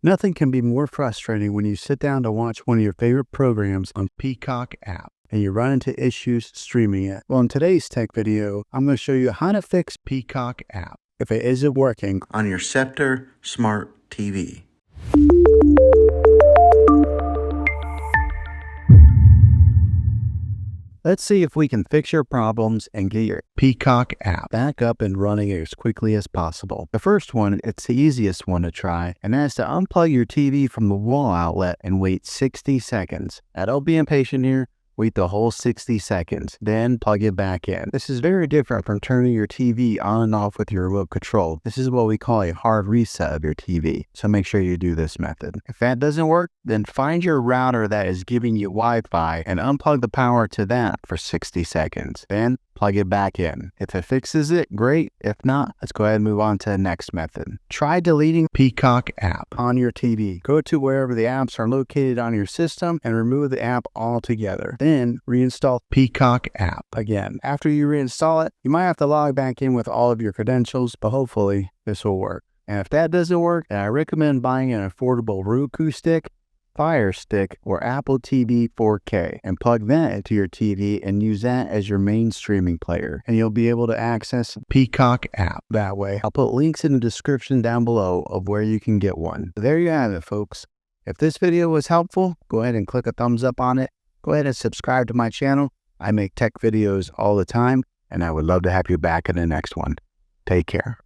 Nothing can be more frustrating when you sit down to watch one of your favorite programs on Peacock App and you run into issues streaming it. Well, in today's tech video, I'm going to show you how to fix Peacock App if it isn't working on your Sceptre Smart TV. Let's see if we can fix your problems and get your Peacock App back up and running as quickly as possible. The first one, it's the easiest one to try, and that's to unplug your TV from the wall outlet and wait 60 seconds. Now, don't be impatient here. Wait the whole 60 seconds, then plug it back in. This is very different from turning your TV on and off with your remote control. This is what we call a hard reset of your TV, so make sure you do this method. If that doesn't work, then find your router that is giving you Wi-Fi and unplug the power to that for 60 seconds. Then plug it back in. If it fixes it, great. If not, let's go ahead and move on to the next method. Try deleting Peacock App on your TV. Go to wherever the apps are located on your system and remove the app altogether. Then reinstall Peacock App again. After you reinstall it, you might have to log back in with all of your credentials, but hopefully this will work. And if that doesn't work, then I recommend buying an affordable Roku stick, Fire Stick, or Apple TV 4K and plug that into your TV and use that as your main streaming player, and you'll be able to access Peacock App that way. I'll put links in the description down below of where you can get one. There you have it, folks. If this video was helpful, go ahead and click a thumbs up on it. Go ahead and subscribe to my channel. I make tech videos all the time, and I would love to have you back in the next one. Take care.